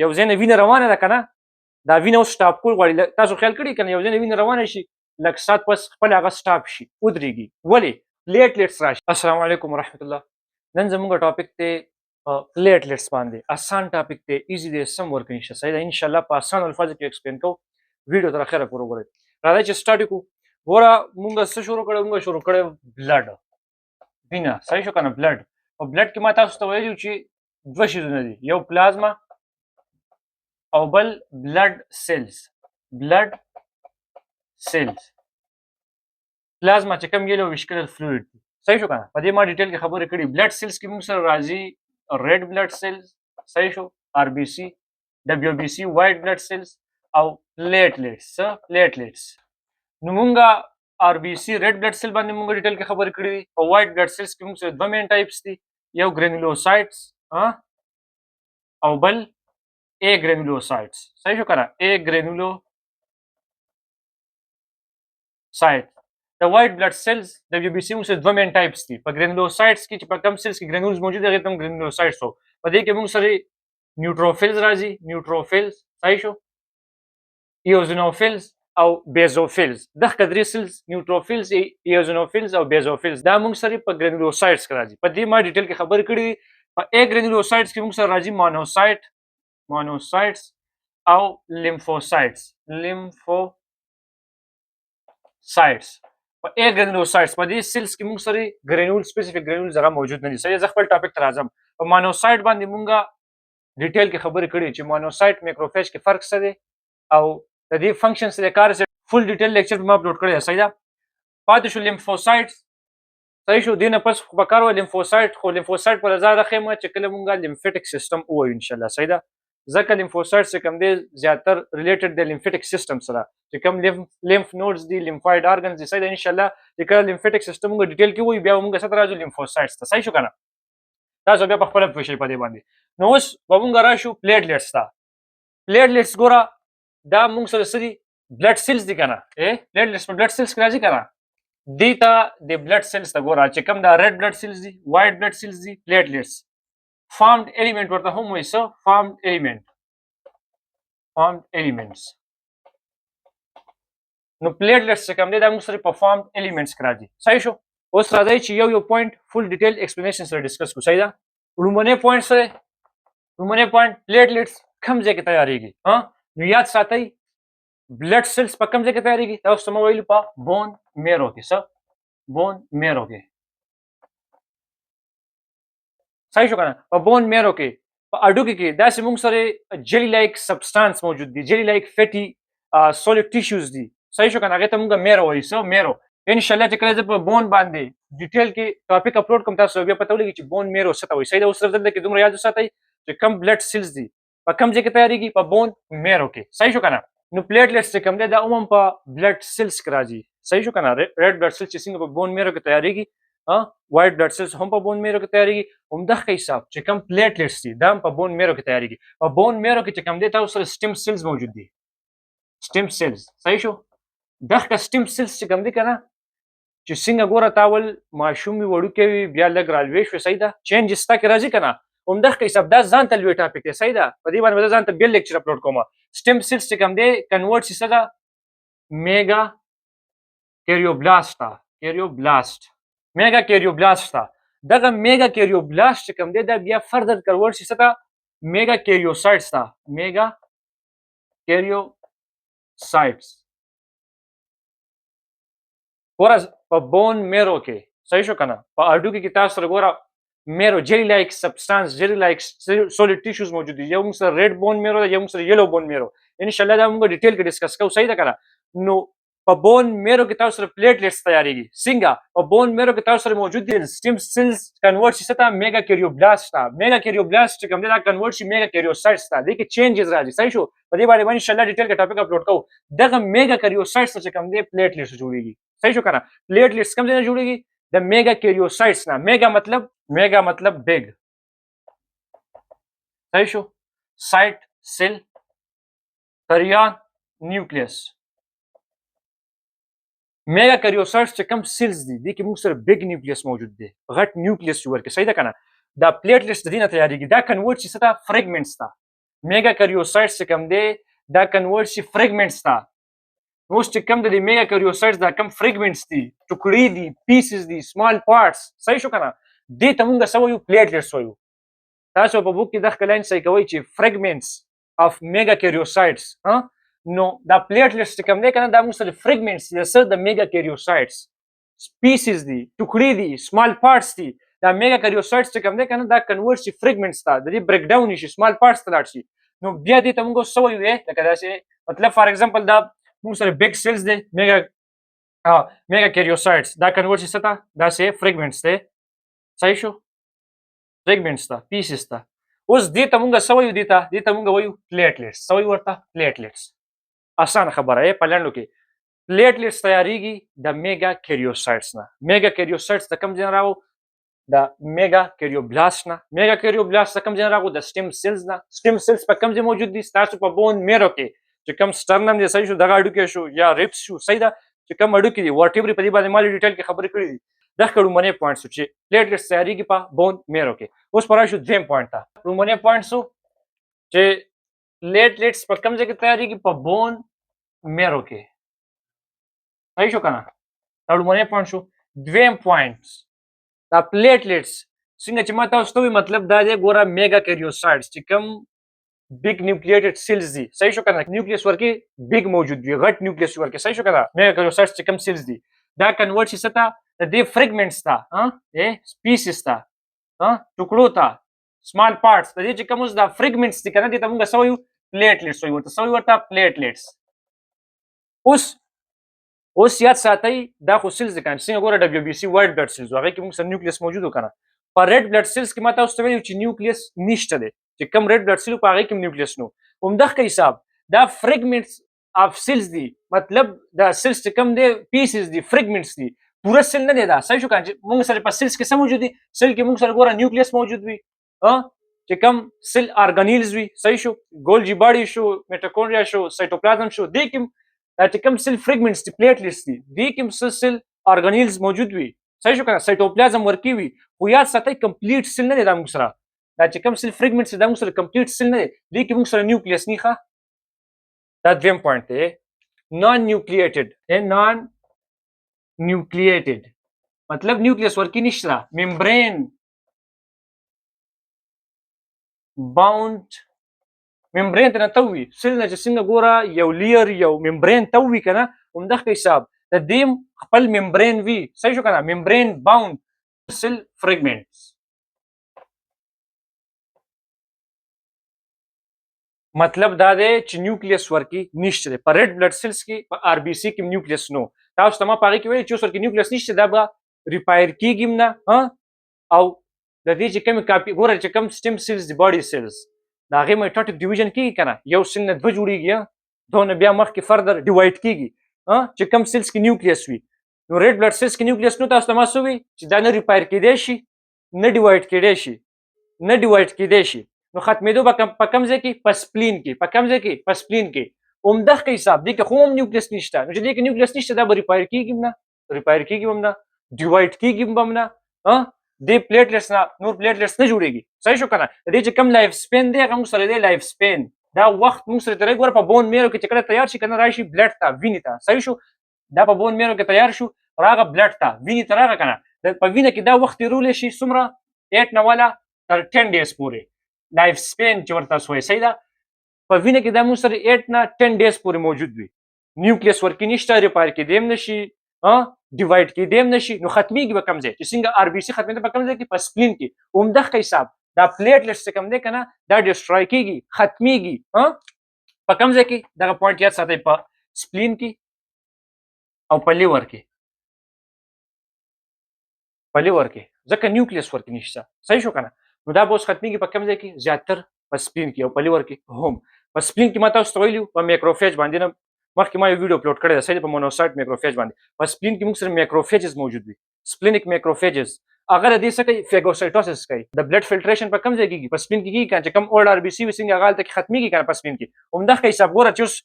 یو ځای نه وینه روانه ده کنه دا وینه اوس سټاپ کول غواړي تاسو خیال کړئ کنه یو ځای نه وینه روانه شي لږ سات پس خپل هغه سټاپ شي ودرېږي ولې پلیټلیټس راشي. السلام علیکم ورحمت الله. نن زموږ ټاپک دی پلیټلیټس باندې. آسان ټاپک دی، ایزي دی، سم ورک نشته. صحیح ده، ان شاء الله په آسان الفاظو کې ایکسپلین کوو. ویډیو تر اخره پورې وګورئ. راځئ چې سٹارټ وکړو. ګوره مونږ څه شروع کړو؟ مونږ شروع کړو بلډ، وینه. صحیح شو کنه؟ بلډ. په بلډ کې ما تاسو ته ویلي چې دوه شیزونه دي، یو پلازما او بل بلډ سیلز. بلډ سیلز پلازما چې کوم یلو ویشکلر فلویډ دی. صحیح شو کنه؟ په دې ما ډیټیل کې خبرې کړې. بلډ سیلز کې موږ سره راځي ریډ بلډ سیلز، صحیح شو، آر بی سی، ډبلیو بی سی، وایټ بلډ سیلز او پلیټلیټس. پلیټلیټس نو مونږه آر بی سی ریډ بلډ سیل باندې مونږ ډیټیل کې خبرې کړې دي. او وایټ بلډ سیلز کې موږ سره دوه مین ټایپس دي، یو ګرینولوسایټس او بل ا ګرینولوسایټس. صحیح شو کنه؟ ا ګرینولوسایټ. د وایټ بلډ سیلز د بی سی موږ سره دوه مین ټایپس دي. په ګرینولوسایټس کې چې په کم سیلز کې ګرینولز موجود دي هغه ته ګرینولوسایټس وو. په دې کې موږ سره نیوټروفیلز راځي، نیوټروفیلز. صحیح شو، ایوزینوفیلز او بیزوفیلز. دغه درې سیلز نیوټروفیلز، ایوزینوفیلز او بیزوفیلز دا موږ سره په ګرینولوسایټس کې راځي. په دې ما ډیټیل کې خبرې کړې دي. په ا ګرینولوسایټس کې موږ سره راځي مونوسایټس او لیمفوسایټس. لیمفوسایټس په ا ګرینولوسایټس په دې سیلز کې موږ سره ګرینول سپیسیفیک ګرینولز هغه موجود نه دي. صحیح، زه خپل ټاپک ته راځم. په مونوسایټ باندې موږ ډیټیل کې خبرې کړې چې مونوسایټ میکروفیج کې فرق څه دی او د دې فنکشن سره کار څه. فل ډیټیل لیکچر ما اپلوډ کړی دی. صحیح ده. پاتې شو لیمفوسایټس. صحیح شو، دې نه پس خو به کار وایي لیمفوسایټ، خو لیمفوسایټ پر ځای راښیمه چې کله موږ لیمفیټک سیستم ووایو ان شاء الله. صحیح ده، ځکه لیمفوسایټس چې کوم دی زیاتر ریلیټډ دی لیمفیټک سیستم سره، چې کوم لیمف نوډز دي، لیمفاید ارګنز دي. صحیح ده، ان شاء الله چې کله لیمفیټک سیستم موږ ډیټیل کې وایو بیا موږ څه ته راځو؟ لیمفوسایټس ته. صحیح شو کنه؟ تاسو بیا په خپله پوه شئ په دې باندې. نو اوس به موږ راشو پلیټلیټس ته. پلیټلیټس ګوره دا موږ سره څه دي؟ بلډ سیلز دي کنه. پلیټلیټس په بلډ سیلز کې راځي کنه. دې ته د بلډ سیلز ته ګوره چې کوم دا ریډ بلډ سیلز دي، وایټ بلډ سیلز دي، پلیټلیټس فارمډ ایلیمنٹ ورته هم وایي. څه؟ فارمډ ایلیمنٹ. فارمډ ایلیمنټس. نو پلیټلیټس چې کوم دی دا موږ سره په فارمډ ایلیمنټس کې راځي. صحیح شو. اوس راځئ چې یو پوینټ فل ډیټیل ایکسپلینیشن سره ډسکس کړو. صحیح ده. لومړنی پوینټ سره لومړنی پوینټ پلیټلیټس کوم ځای کې تیاریږي؟ نو یاد ساتئ بلډ سیلز په کوم ځای کې تیاریږي؟ تاسو ته مو ویلي په بون میرو کې. څه؟ بون میرو کې. صحیح شو کنه؟ په بون میرو کې په اډوکي کې داسې موږ سره جلی لایک سبسټانس موجود دي، جلی لایک فیټي سولید ټیشوز دي. صحیح شو کنه؟ هغې ته موږ میرو وایو. څه؟ میرو. ان شاء الله چې کله زه په بون باندې ډیټیل کې ټاپک اپلوډ کوم تاسو بیا پته ولګي چې بون میرو څه ته وایي. صحیح ده. اوس صرف دلته کې دومره یاد وساتئ چې کم بلډ سیلز دي په کوم ځای کې تیاریږي؟ په بون میرو کې. صحیح شو کنه؟ نو پلیټلیټس چې کوم دی دا عموما په بلډ سیلز کې راځي. صحیح شو کنه؟ ریډ بلډ سیلز چې څنګه په بون میرو کې تیاریږي، وایټ بلډ سیلز هم په بون میرو کې تیاریږي. همدغه حساب چې کوم پلیټلیټس دي دا هم په بون میرو کې تیاریږي. په بون میرو کې چې کوم دی تاسو سره سټیم سیلز موجود دي. سټیم سیلز. صحیح شو. دغه سټیم سیلز چې کوم دی کنه چې څنګه ګوره تاول ماشوم وي وړوکی وي بیا لږ رالوی شوی. صحیح ده. چینجز ستا کې راځي کنه. همدغه حساب دا ځان ته لوی ټاپک دی. صحیح ده. په دې باندې زه ځان ته بیا لیکچر اپلوډ کوم. سټیم سیلز چې کوم دی کنورټ شي څه ده؟ میګا کیریوبلاست ته. کیریوبلاست. میګا کیریوبلاست ته. دغه میګا کیریوبلاست چې کوم دی دا بیا فردر کنورټ شي څه ته؟ میګا کیریوسایټس ته. میګا کیریوسایټس. ګوره په بون میرو کې. صحیح شو کنه؟ په اډوکي کې تاسو سره ګوره میرو جلی لایک سبسټانس، جلی لایک سولید ټیشوز موجود دي. یو موږ سره ریډ بون میرو ده، یو موږ سره یلو بون میرو. ان شاء الله دا موږ ډیټیل کې ډسکس کوو. صحیح ده کنه؟ نو په بون میرو کې تاسو سره پلیټلیټس تیاریږي. څنګه؟ په بون میرو کې تاسو سره موجود دي سټیم سیلز کنورټ شي څه ته؟ میګا کیریوبلاست ته. میګا کیریوبلاست چې کوم دی دا کنورټ شي میګا کیریوسایټس ته. دې کې چینجز راځي. صحیح شو. په دې باندې ان شاء الله ډیټیل کې ټاپک اپلوډ کوو. دغه میګا کیریوسایټس چې کوم دی پلیټلیټس جوړیږي. صحیح شو کنه؟ پلیټلیټس کوم ځای نه جوړیږي؟ د میګا کیریوسایټس نه. میګا مطلب بیگ. صحیح شو. سایټ سیل کریان نیوکلیس. میگا کریوسایټس چې کوم سیلز دي دې کې موږ سره بیگ نیوکلیس موجود دی، غټ نیوکلیس جوړ کې. صحیح ده کنه؟ دا پلیټلیټس د دې نه تیاریږي. دا کنورټ شي څه ته؟ فریګمنټس ته. میگا کریوسایټس چې کوم دی دا کنورټ شي فریګمنټس ته. اوس چې کوم د میگا کریوسایټس دا کوم فریګمنټس دي، ټوکړې دي، پیسز دي، سمال پارټس، صحیح شو کنه، دې ته مونږ څه وایو؟ پلیټلیټس وایو. تاسو په بوک کې د خلین صحیح کوي چې فریګمنټس اف میگا کریوسایټس نو دا پلیټلیټس چې کوم دی کنه دا موږ سره فریګمنټس دي سره د میگا کریوسایټس، سپیسیز دي، ټوکړې دي، سمال پارټس دي. دا میگا کریوسایټس چې کوم دی کنه دا کنورټ شي فریګمنټس ته، د دې بریک ډاون شي، سمال پارټس ته لاړ شي. نو بیا دې ته موږ څه وایو؟ لکه داسې مطلب فار ایگزامپل دا موږ سره بیگ سیلز دی، میگا کریوسایټس دا کنورټ شي څه ته؟ داسې فریګمنټس دی. صحیح شو؟ فریګمنټس ته، پیسز ته. اوس دې ته موږ څه وایو؟ دې ته موږ وایو پلیټلیټس. څه وایو ورته؟ پلیټلیټس. اسانه خبره یې په لنډو کې. پلیټلیټس تیاریږي د میگا کریوسایټس نه. میگا کریوسایټس د کوم ځای راغو؟ د میگا کریوبلاست نه. میگا کریوبلاست د کوم ځای راغو؟ د سټیم سیلز نه. سټیم سیلز په کوم ځای موجود دي؟ ستاسو په بون میرو کې چې کوم سټرنم دی، صحیح شو، دغه اډوکې شو یا ریپس شو، صحیح ده، چې کوم اډوکې دي ورټیبري، په دې باندې مالي ډیټیل کې خبرې کړې دي. دا لومړنی پوینټ شو چې پلیټلیټس تیاریږي په بون میرو کې. اوس پر راشو دویم پوینټ ته. لومړنی پوینټ شو چې پلیټلیټس په کوم ځای کې تیاریږي؟ په بون میرو کې. صحیح شو کنه؟ دا لومړنی پوینټ شو. دویم پوینټ دا پلیټلیټس څنګه چې ما تاسو ته وی مطلب دا دی، ګوره میگا کریوسایټس چې کوم بیگ نیوکلیټډ سیلز دي، صحیح شو کنه، نیوکلیس ورکې بیگ موجود وي، غټ نیوکلیس ورکې، صحیح شو کنه. میگا کریوسایټس چې کوم سیلز دي دا کنورټ شي څه ته؟ د دې فریګمنټس ته، سپیسیز ته، ټوکړو ته، سمال پارټس. د دې چې کوم اوس دا فریګمنټس دي کنه دې ته موږ څه وایو؟ پلیټلیټس وایو ورته. څه وایو ورته؟ پلیټلیټس. اوس یاد ساتئ دا خو سیلز دي کنه، څنګه ګوره ډبلیو بي سي وایټ بلډ سیلز هغه کې موږ سره نیوکلیس موجود و کنه. په ریډ بلډ سیلز کې ما تاسو ته ویلو چې نیوکلیس نشته دی، چې کوم ریډ بلډ سیل په هغه کې نیوکلیس نو. همدغه حساب دا فریګمنټس اف سیلز دي، مطلب دا سیلز چې کوم دی پیسز دي، فریګمنټس دي، پوره سیل نه دی دا. صحیح شو کنه؟ موږ سره په سیلز کې څه موجود دي؟ سیل کې موږ سره ګوره نیوکلیس موجود وي، چې کوم سیل ارګانیلز وي، صحیح شو، ګولجی باډي شو، میټوکونډریا شو، سایټوپلازم شو، دې کې دا چې کوم سیل فریګمنټس دي، پلیټلیټس دي، دې کې سیل ارګانیلز موجود وي، صحیح شو کنه، سایټوپلازم ورکی وي. خو یاد ساتئ کمپلیټ سیل نه دی دا موږ سره. دا چې کوم سیل فریګمنټس دا موږ سره کمپلیټ سیل نه دی، دې کې موږ سره نیوکلیس نه ښه. دا دویم پوینټ دی. نان نیوکلیټډ، نان نیوکلیټډ مطلب نیوکلیس ورکی نشته، ممبرین باوند. ممبرین ته نه ته وي سیل نه چې څنګه ګوره یو لیر یو ممبرین ته وي کنه، همدغه حساب د دې خپل ممبرین وي، صحیح شو کنه، ممبرین باوند سیل فریګمنټس. مطلب دا دی چې نیوکلیس ورکی نشته دی. په ریډ بلډ سیلز کې، په آر بي سي کې نیوکلیس نو. تاسو ته ما په هغې کې ویلي چې اوس ورکې نیوکلیس نشته، دا به ریپایر کېږي نه، او د دې چې کومې کاپي ګوره چې کوم سټیم سیلز دي، باډي سیلز، د هغې میټاټیک ډیویژن کېږي که نه، یو سیل نه دوه جوړېږي، دوه نه بیا مخکې فردر ډیوایډ کېږي. چې کوم سیلز کې نیوکلیس وي، نو ریډ بلډ سیلز کې نیوکلیس نو، تاسو ته ما څه وي چې دا نه ریپایر کېدی شي، نه ډیوایډ کېدی شي، نه ډیوایډ کېدی شي. نو ختمېدو به په کوم ځای کې؟ په سپلین کې. په کوم ځای کې؟ په سپلین کې. همدغه حساب دې کې خو هم نیوکلیس نشته، نو چې دې کې نیوکلیس نشته دا به ریپایر کېږي هم نه، ریپایر کېږي هم نه، ډیوایډ کېږي هم نه، دې پلیټلیټس نه نور پلیټلیټس نه جوړېږي. صحیح شو کنه؟ د دې چې کوم لایف سپین دی هغه موږ سره دی لایف سپین، دا وخت موږ سره تېروي. ګوره په بون میرو کې چې کله تیار شي کنه راشي بلډ ته، وینې ته، صحیح شو، دا په بون میرو کې تیار شو راغه بلډ ته، وینې ته راغه کنه، په وینه کې دا وخت تېرولی شي څومره 8 نه والا تر 10 ډیز پورې لایف سپین چې ورته تاسو وایي، صحیح ده. په وینه کې دا موږ سره 8 نه 10 ډیز پورې موجود وي، نیوکلیس ورکې نشته، ریپایر کېدی هم نشي، ډیوایډ کېدی هم نشي، نو ختمېږي به کوم ځای چې څنګه آر بي سي ختمېده په کوم ځای کې؟ په سپلین کې. همدغه حساب دا پلیټلیټس چې کوم دی که نه دا ډسټرای کېږي، ختمېږي په کوم ځای کې؟ دغه پوینټ یاد ساتئ، په سپلین کې او په لیور کې. په لیور کې ځکه نیوکلیس ورکې نشته، صحیح شو که نه؟ نو دا به اوس ختمېږي په کوم ځای کې؟ زیاتر په سپلین کې او په لیور کې هم. په سپلین کې ما تاسو ته ویلي په میکروفیج باندې نه مخکې ما یو ویډیو اپلوډ کړی دی، صحیح په مونوسایټ میکروفیج باندې. په سپلین کې موږ سره میکروفیجز موجود وي، سپلینیک میکروفیجز، هغه د دې څه کوي؟ فیګوسایټوسس کوي. د بلډ فلټریشن په کوم ځای کېږي؟ په سپلین کې کېږي کنه، چې کوم اولډ آر بي سي وي څنګه هغه هلته کې ختمېږي کنه په سپلین کې. همدغه حساب ګوره چې اوس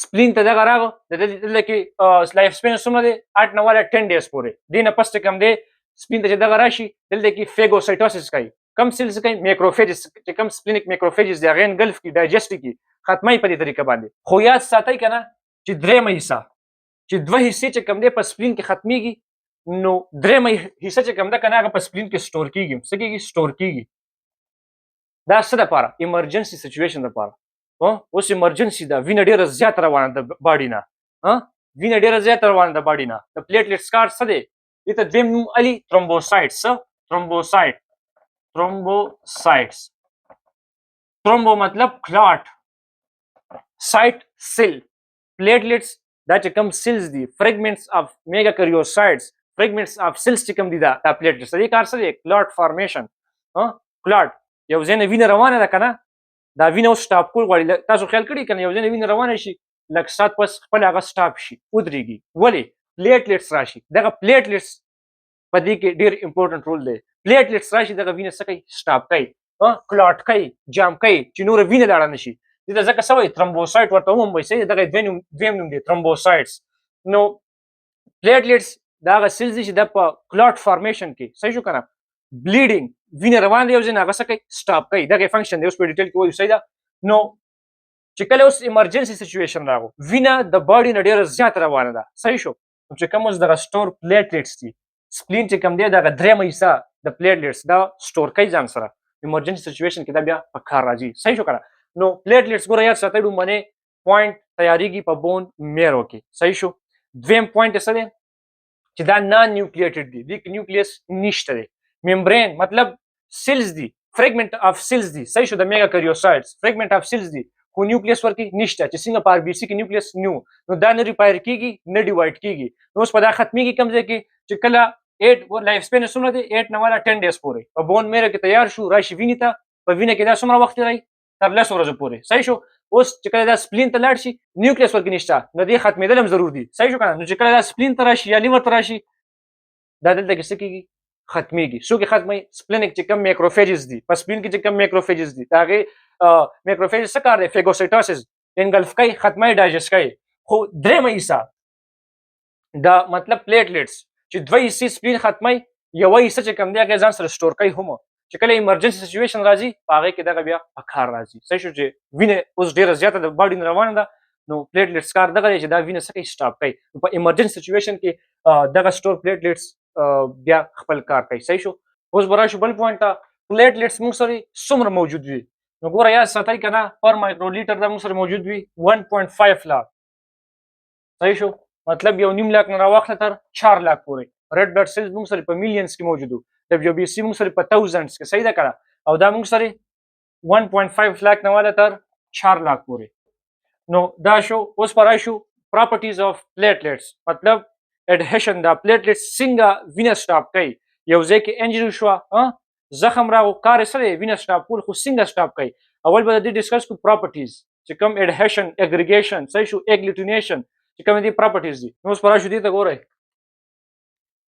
سپلین ته دغه راغو، دلته کې لایف سپین څومره دی؟ 8 نه والا 10 ډیز پورې. دې نه پس چې کوم دی سپلین ته چې دغه راشي دلته کې فیګوسایټوسس کوي. کم سیلز کوي میکروفیجز چې کم سپلینیک میکروفیجز دی هغه انګلف کی ډایجسټ کی ختمي په دې طریقه باندې. خو یاد ساتئ کنه چې درېمه حصہ چې دوه حصے چې کم دی په سپلین کې ختميږي نو درېمه حصہ چې کم ده کنه هغه په سپلین کې سٹور کیږي څه کیږي سٹور کیږي. دا څه لپاره ایمرجنسي سچويشن لپاره اوس ایمرجنسي دا وینه ډیره زیات روانه ده باډي نه وینه ډیره زیات روانه ده باډي نه د پلیټلیټ سکار څه دی دته دویم نوم علي ترومبوسایټس ترومبوسایټس ترومبو مطلب کلاټ سایټ سیل پلیټلیټس دا چې کوم سیلز دي فریګمنټس اف میگا کریوسایټس فریګمنټس اف سیلز چې کوم دي دا پلیټلیټس دې کار څه دی کلاټ فارمیشن کلاټ یو ځینې وینه روانه ده کنه دا وینه اوس سټاپ کول غواړي تاسو خیال کړئ کنه یو ځینې وینه روانه شي لږ سات پس خپل هغه سټاپ شي ودرېږي ولې پلیټلیټس راشي دغه پلیټلیټس په دې کې ډېر امپورټنټ رول دی پلیټلیټس راشي دغه وینه څه کوي سټاپ کوي کلاټ کوي جام کوي چې نور وینه لاړه نشي دې ځکه څه وایي ترومبوسایټ ورته هم وایي صحیح دغه دویم نوم دی ترومبوسایټس نو پلیټلیټس دا هغه سیلز دي چې د په کلاټ فارمیشن کې صحیح شو کنه بلیډینګ وینه روان دی او ځین هغه څه کوي سټاپ کوي دغه فنکشن دی اوس په ډیټیل کې وایو صحیح ده نو چې کله اوس ایمرجنسي سچويشن راغو وینه د باډي نه ډیره زیات روانه ده صحیح شو چې کوم اوس دغه سٹور پلیټلیټس دي سپلین چې کوم دی دغه درېمه حصہ د پلیټلیټس دا سٹور کوي ځان سره ایمرجنسي سچويشن کې دا بیا په کار راځي صحیح شو کنه نو پلیټلیټس ګوره یاد ساتئ باندې پوینټ تیاریږي په بون میرو کې صحیح شو دویم پوینټ څه دی چې دا نان نیوکلیټډ دي د نیوکلیس نشته دی ممبرین مطلب سیلز دي فریګمنټ اف سیلز دي صحیح شو د میگا کریوسایټس فریګمنټ اف سیلز دي خو نیوکلیس ورکی نشته چې څنګه په ار بي سي کې نیوکلیس نو دا نه ریپایر کیږي نه ډیوایډ کیږي نو اوس په دا ختميږي کوم ځای کې چې کله 8 لایف سپین څومره دی 8 نه والا 10 ډیز پورې په بون میرو کې تیار شو راشي ویني ته په وینه کې دا څومره وخت دی تر 10 ورځې پورې صحیح شو اوس چې کله دا سپلین ته لاړ شي نیوکلیس ورکی نشته نو دې ختمېدل هم ضرور دي صحیح شو کنه نو چې کله دا سپلین ته راشي یا لیور ته راشي دا دلته کې څه کیږي ختميږي سو کې ختمي سپلینیک چې کوم میکروفیجز دي په سپلین کې چې کوم میکروفیجز دي دا هغه میکروفیج څه کار دی فیګوسایټوسس انګلف کوي ختمي ډایجست کوي خو درېمه حصہ دا مطلب پلیټلیټس چې دوه حصے سپلین ختمي یو حصہ چې کوم دی هغه ځان سره سٹور کوي هم چې کله ایمرجنسي سچويشن راځي هغه کې دغه بیا په کار راځي صحیح شو چې وینه اوس ډیره زیاته د باډي روانه ده نو پلیټلیټس کار دغه چې دا وینه څه کوي سټاپ کوي په ایمرجنسي سچويشن کې دغه سٹور پلیټلیټس بیا خپل کار کوي صحیح شو اوس برا شو بل پوینټ پلیټلیټس موږ سره څومره موجود وي نو ګوره یاد ساتئ کنه پر مایکرولیټر د موږ سره موجود وي 1.5 لاک صحیح شو مطلب یو نیم لاک نه راوخته تر 4 لاک پورې ریډ بلډ سیلز موږ سره په میلیونز کې موجود وو دبليو بي سي موږ سره په تاوزندز کې صحیح ده کړه او دا موږ سره 1.5 لاک نه والا تر 4 لاک پورې نو دا شو اوس پرای شو پراپرټیز اف پلیټلیټس مطلب اډهیشن دا پلیټلیټس څنګه وینه سټاپ کوي یو ځای کې انجری شو زخم راو کار سره وینه سټاپ کول خو څنګه سټاپ کوي اول به د ډیسکس کو پراپرټیز چې کوم اډهیشن اګریګیشن صحیح شو اګلوټینیشن چې کوم دي پراپرټیز دي نو اوس پرای شو دي ته ګورئ